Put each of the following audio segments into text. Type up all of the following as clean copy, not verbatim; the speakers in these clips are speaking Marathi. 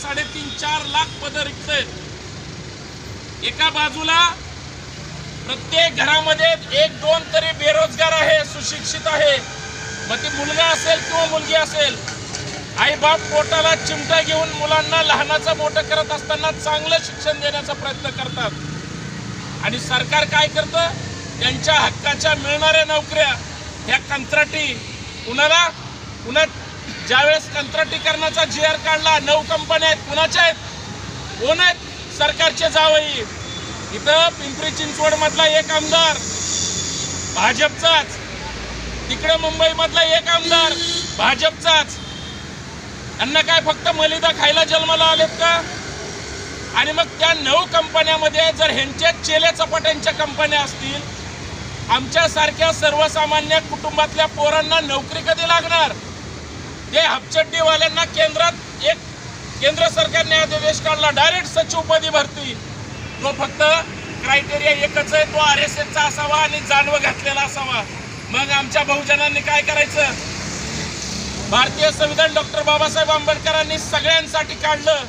3.5-4 लाख पद रिक्त आहेत। एका बाजूला प्रत्येक घरामध्ये 1-2 तरी बेरोजगार आहे, सुशिक्षित आहे। मग ते मुलगा असेल किंवा मुलगी असेल, आई बाप पोटाला चिमटा घेऊन मुलांना लहानाचं मोठं करत असताना चांगलं शिक्षण देण्याचा प्रयत्न करतात। आणि सरकार काय करतं, त्यांच्या हक्काच्या मिळणाऱ्या नोकऱ्या ह्या कंत्राटी पुन्हा ज्यावेळेस कंत्राटीकरणाचा GR काढला, 9 कंपन्या आहेत, कुणाच्या आहेत, कोण आहेत, सरकारचे जावई। इथं पिंपरी चिंचवड मधला एक आमदार भाजपचाच, तिकडे मुंबई मधला एक आमदार भाजपचाच। त्यांना काय फक्त मलिदा खायला जन्माला आलेत का? आणि मग त्या 9 कंपन्यामध्ये जर ह्यांच्या चेले चपाट्यांच्या कंपन्या असतील, आमच्या सारख्या सर्वसामान्य कुटुंबातल्या पोरांना नोकरी कधी लागणार? ते हपचड्डीवाल्यांना केंद्र सरकारने आदेश काढला, डायरेक्ट सचिवपदी भरती। तो फक्त क्रायटेरिया एकच आहे, तो RSSचा असावा आणि जानवं घातलेला असावा। मग आमच्या बहुजनांनी काय करायचं? भारतीय संविधान डॉक्टर बाबासाहेब आंबेडकरांनी सगळ्यांसाठी काढलं।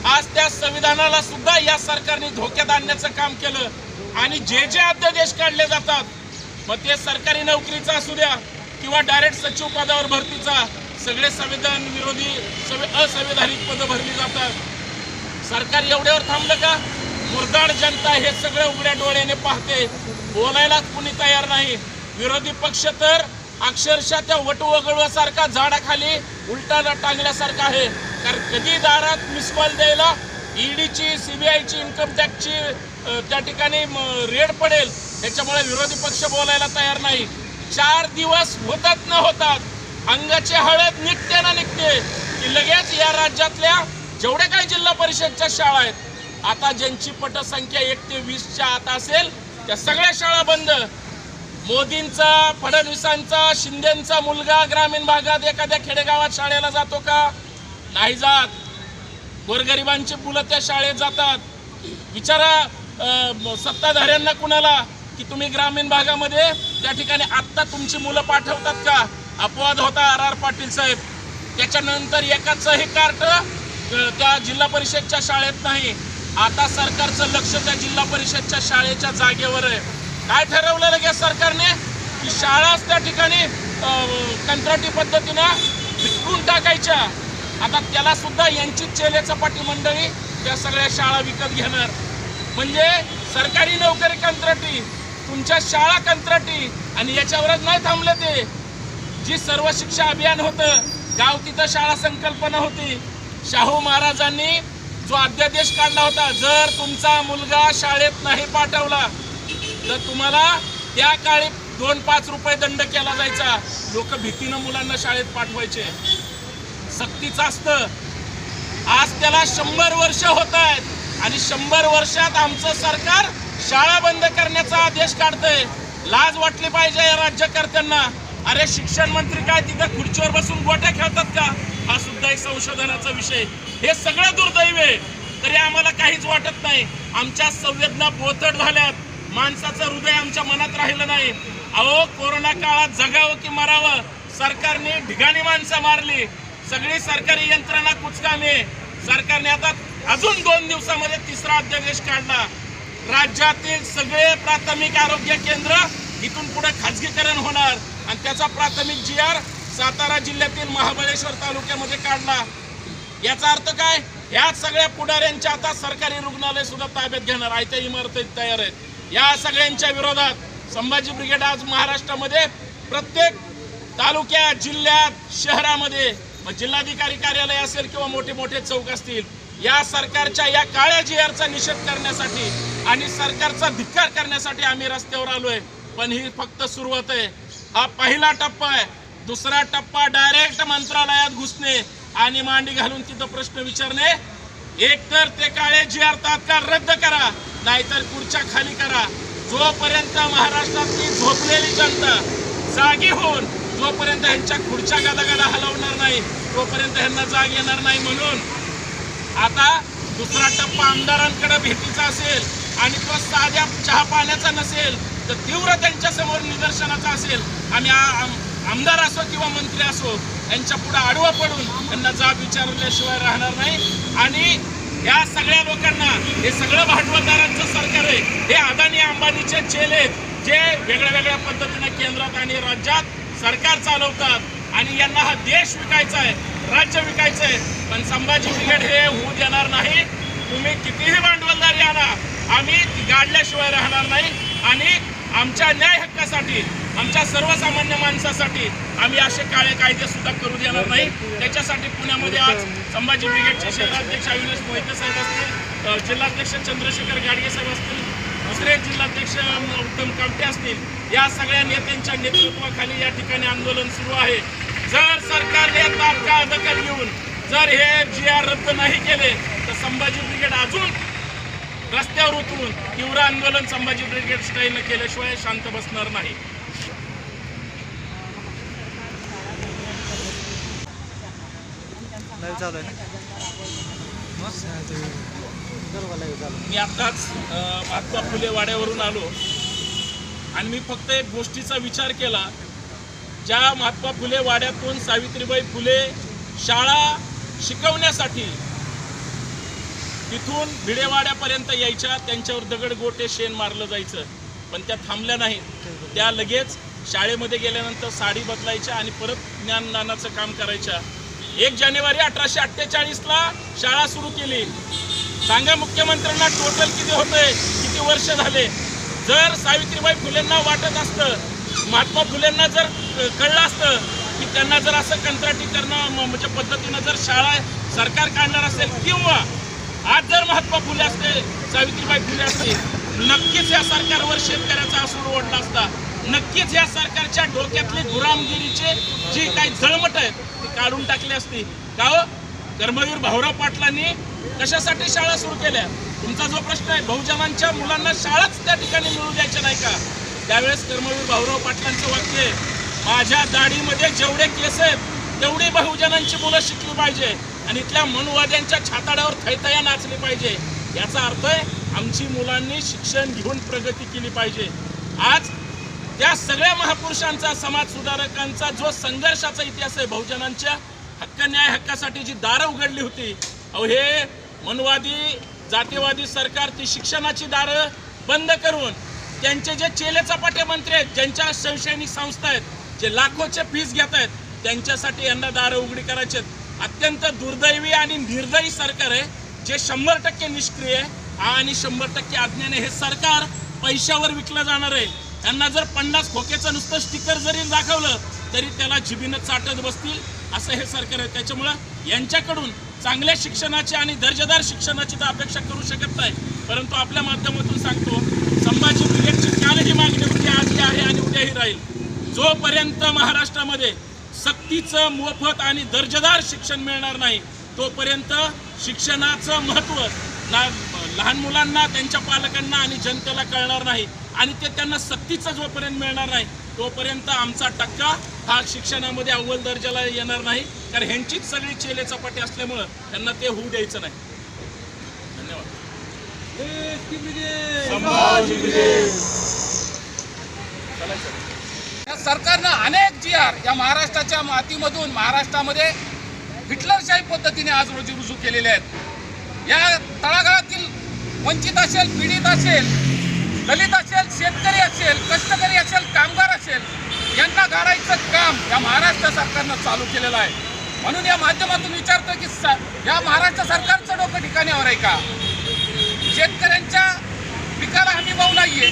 आज त्या संविधानाला सुद्धा या सरकारने धोक्यात आणण्याचं काम केलं। आणि जे अध्यादेश काढले जातात, मग ते सरकारी नोकरीचा असू द्या किंवा डायरेक्ट सचिव पदावर भरतीचा, सगळे संविधान विरोधी असंवैधानिक पदं भरली जातात। सरकार एवढ्यावर थांबलं का? मुरदाड जनता हे सगळं उघड्या डोळ्याने पाहते, बोलायला कुणी तयार नाही। विरोधी पक्ष तर अक्षरशः त्या वटुवगळासारखा झाडाखाली उलटा टांगल्यासारखा आहे। कारण कधी दारात मिस कॉल द्यायला ईडीची, CBIची, इन्कम टॅक्सची त्या ठिकाणी रेड पडेल, त्याच्यामुळे विरोधी पक्ष बोलायला तयार नाही। 4 दिवस होतात न होतात अंगाची हळद निघते ना निघते की लगेच या राज्यातल्या जेवढ्या काही जिल्हा परिषदच्या शाळा आहेत, आता ज्यांची पटसंख्या 1 ते 20च्या आत असेल, त्या सगळ्या शाळा बंद। मोदींचा, फडणवीसांचा, शिंदेंचा मुलगा ग्रामीण भागात एखाद्या खेडेगावात शाळेला जातो का? नाही जात। गोरगरिबांची मुलं त्या शाळेत जातात। विचारा सत्ताधाऱ्यांना कुणाला की तुम्ही ग्रामीण भागामध्ये त्या ठिकाणी आत्ता तुमची मुलं पाठवतात का? अपवाद होता RR पाटील साहेब, त्याच्यानंतर एकाचंही कार्ट त्या जिल्हा परिषदच्या शाळेत नाही। आता सरकारचं लक्ष त्या जिल्हा परिषदच्या शाळेच्या जागेवर आहे। काय ठरवलं लगेच सरकारने की शाळाच त्या ठिकाणी कंत्राटी पद्धतीनं विकून टाकायच्या। आता त्याला सुद्धा यांची चेले चपाटी मंडळी त्या सगळ्या शाळा विकत घेणार। म्हणजे सरकारी नोकरी कंत्राटी, तुमच्या शाळा कंत्राटी। आणि याच्यावरच नाही थांबले ते, जी सर्व शिक्षा अभियान होतं, गाव तिथं शाळा संकल्पना होती। शाहू महाराजांनी जो अध्यादेश काढला होता, जर तुमचा मुलगा शाळेत नाही पाठवला तर तुम्हाला त्या काळी 2-5 रुपये दंड केला जायचा। लोक भीतीनं मुलांना शाळेत पाठवायचे, सक्तीचं असतं। आज त्याला 100 वर्ष होत आहेत आणि 100 वर्षात आमचं सरकार शाळा बंद करण्याचा आदेश काढतंय। लाज वाटली पाहिजे या राज्यकर्त्यांना। अरे शिक्षण मंत्री काय तिथं खुर्चीवर बसून गोट्या खेळतात का? हा सुद्धा एक संशोधनाचा विषय। हे सगळं दुर्दैव आहे, तरी आम्हाला काहीच वाटत नाही। आमच्या संवेदना बोथट झाल्यात, माणसाचं हृदय आमच्या मनात राहिलं नाही। अहो, कोरोना काळात जगावं की मरावं, सरकारने ढिगाणी माणसं मारली, सगळी सरकारी यंत्रणा कुचकामी। सरकारने आता अजून 2 दिवसामध्ये 3रा अध्यादेश काढला। राज्यातील सगळे प्राथमिक आरोग्य केंद्र इथून पुढे खाजगीकरण होणार आणि त्याचा प्राथमिक GR सातारा जिल्ह्यातील महाबळेश्वर तालुक्यामध्ये काढला। याचा अर्थ काय? या सगळ्या पुढाऱ्यांच्या आता सरकारी रुग्णालय सुद्धा ताब्यात घेणार, आयत्या इमारती तयार आहेत। या सगळ्यांच्या विरोधात संभाजी ब्रिगेड आज महाराष्ट्रामध्ये प्रत्येक तालुक्यात, जिल्ह्यात, शहरामध्ये, जिल्हाधिकारी कार्यालय असेल किंवा मोठे मोठे चौक असतील, या सरकारच्या या काळ्या GRचा निषेध करण्यासाठी आणि सरकारचा धिक्कार करण्यासाठी आम्ही रस्त्यावर आलोय। पण ही फक्त सुरुवात आहे, हा पहिला टप्पा आहे। 2रा टप्पा डायरेक्ट मंत्रालयात घुसणे आणि मांडी घालून तिथं प्रश्न विचारणे। एकतर ते काळे GR तात्काळ रद्द करा, नाहीतर खुर्च्या खाली करा। जोपर्यंत महाराष्ट्रातली झोपलेली जनता जागी होऊन जोपर्यंत ह्यांच्या खुर्च्या गदागदा हलवणार नाही, तोपर्यंत ह्यांना जाग येणार नाही। म्हणून आता 2रा टप्पा आमदारांकडे भेटीचा असेल आणि तो साध्या चहा पाण्याचा नसेल, तर तीव्र त्यांच्या समोर निदर्शनाचा असेल। आमदार असो किंवा मंत्री असो यांच्या पुढे आडवं पडून त्यांना जाब विचारल्याशिवाय राहणार नाही। आणि या सगळ्या लोकांना, हे सगळं भांडवलदारांचं सरकार आहे, हे अदानी अंबानीचे चेले आहेत जे वेगळ्या वेगळ्या पद्धतीने केंद्रात आणि राज्यात सरकार चालवतात आणि यांना हा देश विकायचा आहे, राज्य विकायचं आहे। पण संभाजी ब्रिगेड हे होऊ देणार नाही। तुम्ही कितीही भांडवलदारी आणा, आम्ही गाडल्याशिवाय राहणार नाही आणि आमच्या न्याय हक्कासाठी, आमच्या सर्वसामान्य माणसासाठी आम्ही असे काळे कायदे सुद्धा करू देणार नाही। त्याच्यासाठी पुण्यामध्ये आज संभाजी ब्रिगेडचे शहराध्यक्ष अविनाश मोहिते साहेब असतील, जिल्हाध्यक्ष चंद्रशेखर गाडगे साहेब असतील, दुसरे जिल्हाध्यक्ष उत्तम कामटे असतील, या सगळ्या नेत्यांच्या नेतृत्वाखाली या ठिकाणी आंदोलन सुरू आहे। जर सरकारने तात्काळ दखल घेऊन जर हे GR रद्द नाही केले तर संभाजी ब्रिगेड अजून रस्त्यावर उतरून तीव्र आंदोलन संभाजी ब्रिगेड स्टाईलने केल्याशिवाय शांत बसणार नाही। मी आताच महात्मा फुले वाड्यावरून आलो आणि मी फक्त एक गोष्टीचा विचार केला, ज्या महात्मा फुले वाड्यातून सावित्रीबाई फुले शाळा शिकवण्यासाठी तिथून भिडेवाड्यापर्यंत यायच्या, त्यांच्यावर दगडगोटे शेण मारलं जायचं, पण त्या थांबल्या नाहीत। त्या लगेच शाळेमध्ये गेल्यानंतर साडी बदलायच्या आणि परत ज्ञानदानाचं काम करायच्या। 1 जानेवारी 1848ला शाळा सुरू केली। सांगा मुख्यमंत्र्यांना टोटल किती होतंय, किती वर्ष झाले? जर सावित्रीबाई फुलेंना वाटत असतं, महात्मा फुलेंना जर कळलं असतं की त्यांना जर असं कंत्राटीकरण म्हणजे पद्धतीनं जर शाळा सरकार काढणार असेल, किंवा आज जर महात्मा फुले असते, सावित्रीबाई फुले असते, नक्कीच या सरकारवर शेतकऱ्याचा असूर ओढला असता। नक्कीच या सरकारच्या डोक्यातले गुलामगिरीचे जी काही जळमट आहेत ती काढून टाकली असती। का हो, कर्मवीर भाऊराव पाटलांनी कशासाठी शाळा सुरू केल्या? तुमचा जो प्रश्न आहे, बहुजनांच्या मुलांना शाळाच त्या ठिकाणी मिळू द्यायच्या नाही का? त्यावेळेस कर्मवीर भाऊराव पाटलांचं वाक्य आहे, माझ्या दाढीमध्ये जेवढे केस आहेत तेवढी बहुजनांची मुलं शिकली पाहिजे आणि इथल्या मनुवाद्यांच्या छाताड्यावर थैथया नाचली पाहिजे। याचा अर्थ आहे आमची मुलांनी शिक्षण घेऊन प्रगती केली पाहिजे। आज त्या सगळ्या महापुरुषांचा, समाज सुधारकांचा जो संघर्षाचा इतिहास आहे, बहुजनांच्या हक्क न्याय हक्कासाठी जी दारं उघडली होती, अहो हे मनवादी जातीवादी सरकार ती शिक्षणाची दारं बंद करून त्यांचे जे चेले चपाटे मंत्री आहेत, ज्यांच्या शैक्षणिक संस्था आहेत, जे लाखोचे फीस घेत आहेत, त्यांच्यासाठी यांना दारं उघडी करायचे। अत्यंत दुर्दैवी आणि निर्दयी सरकार आहे जे 100% निष्क्रिय आहे आणि 100% अज्ञानी। हे सरकार पैशावर विकलं जाणार आहे। त्यांना जर 50 खोक्याचं नुसतं स्टिकर जरी दाखवलं तरी त्याला जिभीनं चाटत बसतील, असं हे सरकार आहे। त्याच्यामुळं यांच्याकडून चांगल्या शिक्षणाची आणि दर्जेदार शिक्षणाची तर अपेक्षा करू शकत नाही। परंतु आपल्या माध्यमातून सांगतो, संभाजी ब्रिगेडची कालही मागणी होती, आजही आहे आणि उद्याही राहील। जोपर्यंत महाराष्ट्रामध्ये सक्तीचं मोफत आणि दर्जेदार शिक्षण मिळणार नाही तोपर्यंत शिक्षणाचं महत्त्व लहान मुलांना, त्यांच्या पालकांना आणि जनतेला कळणार नाही आणि ते त्यांना सक्तीचं जोपर्यंत मिळणार नाही तोपर्यंत आमचा टक्का हा शिक्षणामध्ये अव्वल दर्जाला येणार नाही। कारण ह्यांचीच सगळी चेले चपाटी असल्यामुळं त्यांना ते होऊ द्यायचं नाही। धन्यवाद। सरकारनं अनेक GR या महाराष्ट्राच्या मातीमधून महाराष्ट्रामध्ये हिटलरशाही पद्धतीने आज रोजी रुजू केलेले आहेत। या तळागाळातील वंचित असेल, पीडित असेल, दलित असेल, शेतकरी असेल, कष्टकरी असेल, कामगार असेल, यांना गाडायचं काम या महाराष्ट्र सरकारनं चालू केलेलं आहे। म्हणून या माध्यमातून विचारतो की या महाराष्ट्र सरकारचं डोकं ठिकाणावर आहे का? शेतकऱ्यांच्या पिकाला हमी भाव नाहीये,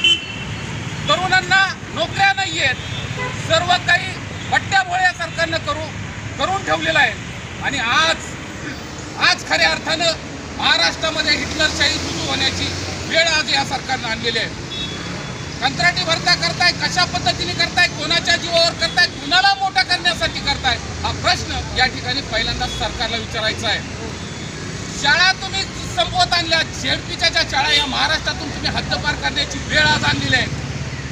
तरुणांना नोकऱ्या नाही आहेत, सर्व काही बट्ट्याबोळ्या सरकारनं करून ठेवलेलं आहे। आणि आज खऱ्या अर्थानं महाराष्ट्रामध्ये हिटलरशाही रुजू होण्याची वेळ आज या सरकारनं आणलेली आहे। कंत्राटी भरता करताय, कशा पद्धतीने करताय, कोणाच्या जीवावर करताय, कुणाला मोठा करण्यासाठी करताय, हा प्रश्न या ठिकाणी पहिल्यांदा सरकारला विचारायचा आहे। शाळा तुम्ही संपवत आणल्या, झेडपीच्या ज्या शाळा या महाराष्ट्रातून तुम्ही हद्दपार करण्याची वेळ आज आणलेली आहे।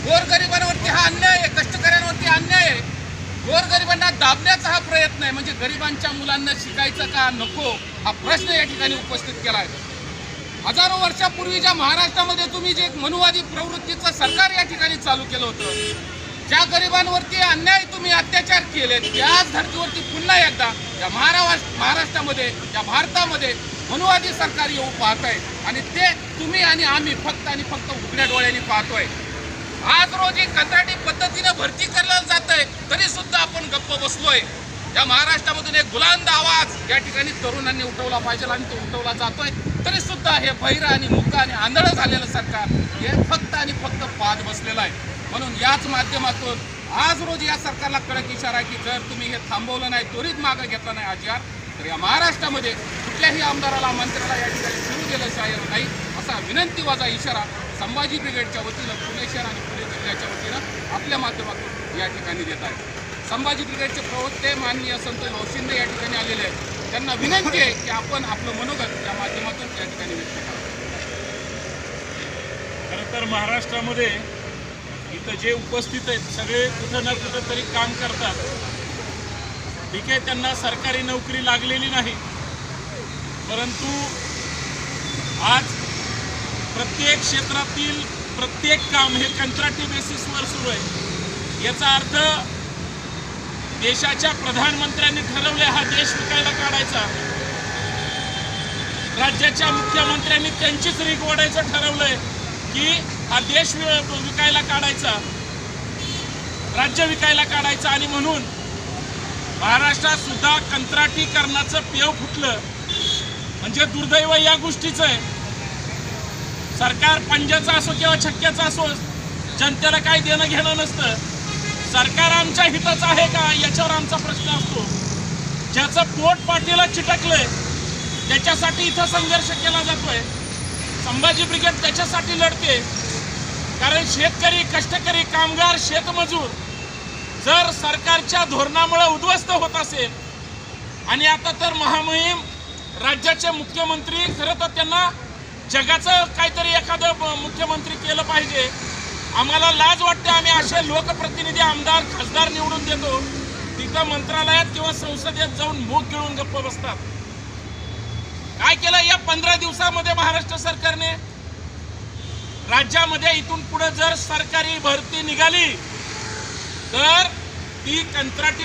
गोरगरिबांवरती हा अन्याय आहे, कष्टकऱ्यांवरती अन्याय आहे। गोरगरिबांना दाबण्याचा हा प्रयत्न आहे। म्हणजे गरिबांच्या मुलांना शिकायचं का नको हा प्रश्न या ठिकाणी उपस्थित केला आहे। हजारो वर्षापूर्वी ज्या महाराष्ट्रामध्ये तुम्ही जे मनुवादी प्रवृत्तीचं सरकार या ठिकाणी चालू केलं होतं, ज्या गरिबांवरती अन्याय तुम्ही अत्याचार केले त्याच धर्तीवरती पुन्हा एकदा या महाराष्ट्रामध्ये या भारतामध्ये मनुवादी सरकार येऊ पाहत आहे आणि ते तुम्ही आणि आम्ही फक्त आणि फक्त उघड्या डोळ्यांनी पाहतोय. आज रोजी कंत्राटी पद्धतीने भरती केलं जात आहे तरी सुद्धा आपण गप्प बसलोय. या महाराष्ट्रामधून एक बुलंद आवाज या ठिकाणी तरुणांनी उठवला पाहिजे आणि तो उठवला जातोय तरी सुद्धा हे बहिरं आणि मुक्का आणि आंधळं झालेलं सरकार हे फक्त आणि फक्त पाहत बसलेलं आहे. म्हणून याच माध्यमातून आज रोजी या सरकारला कडक इशारा आहे की जर तुम्ही हे थांबवलं नाही, त्वरित मागं घेतला नाही आजीआर, तर या महाराष्ट्रामध्ये कुठल्याही आमदाराला मंत्र्याला या ठिकाणी फिरू दिलं शायर नाही असा विनंतीवाजा इशारा संभाजी ब्रिगेडच्या वतीनं पुणे शहर आणि पुणे जिल्ह्याच्या वतीनं आपल्या माध्यमातून या ठिकाणी देत आहे. संभाजी ब्रिगेडचे प्रवक्ते माननीय संतोष शिंदे या ठिकाणी आलेले आहेत. त्यांना विनंती आहे की आपण आपलं मनोगत या माध्यमातून या ठिकाणी व्यक्त करा. खरं तर महाराष्ट्रामध्ये इथं जे उपस्थित आहेत सगळे कुठं ना कुठं तरी काम करतात. ठीक आहे, त्यांना सरकारी नोकरी लागलेली नाही, परंतु आज प्रत्येक क्षेत्रातील प्रत्येक काम हे कंत्राटी बेसिसवर सुरू आहे. याचा अर्थ देशाच्या प्रधानमंत्र्यांनी ठरवले हा देश विकायला काढायचा, राज्याच्या मुख्यमंत्र्यांनी त्यांचीच रीग ओढायचं ठरवलंय की हा देश विकायला काढायचा, राज्य विकायला काढायचं. आणि म्हणून महाराष्ट्रात सुद्धा कंत्राटीकरणाचं पेव फुटलं म्हणजे दुर्दैव या गोष्टीचं आहे. सरकार पंजाचं असो किंवा छक्क्याचं असो, जनतेला काही देणं घेणं नसतं. सरकार आमच्या हिताचं आहे का याच्यावर आमचा प्रश्न असतो. ज्याचं पोट पाठीला चिटकलंय त्याच्यासाठी इथं संघर्ष केला जातोय. संभाजी ब्रिगेड त्याच्यासाठी लढते, कारण शेतकरी, कष्टकरी, कामगार, शेतमजूर जर सरकारच्या धोरणामुळे उद्ध्वस्त होत असेल आणि आता तर महामहिम राज्याचे मुख्यमंत्री खरं तर त्यांना जगाचं काहीतरी एखादं मुख्यमंत्री केलं पाहिजे. आम्हाला लाज वाटते, आम्ही असे लोकप्रतिनिधी आमदार खासदार निवडून देतो, तिथं मंत्रालयात किंवा संसदेत जाऊन मूग गिळून गप्प बसतात. काय केलं या 15 दिवसामध्ये महाराष्ट्र सरकारने? राज्यामध्ये इथून पुढे जर सरकारी भरती निघाली तर ती कंत्राटी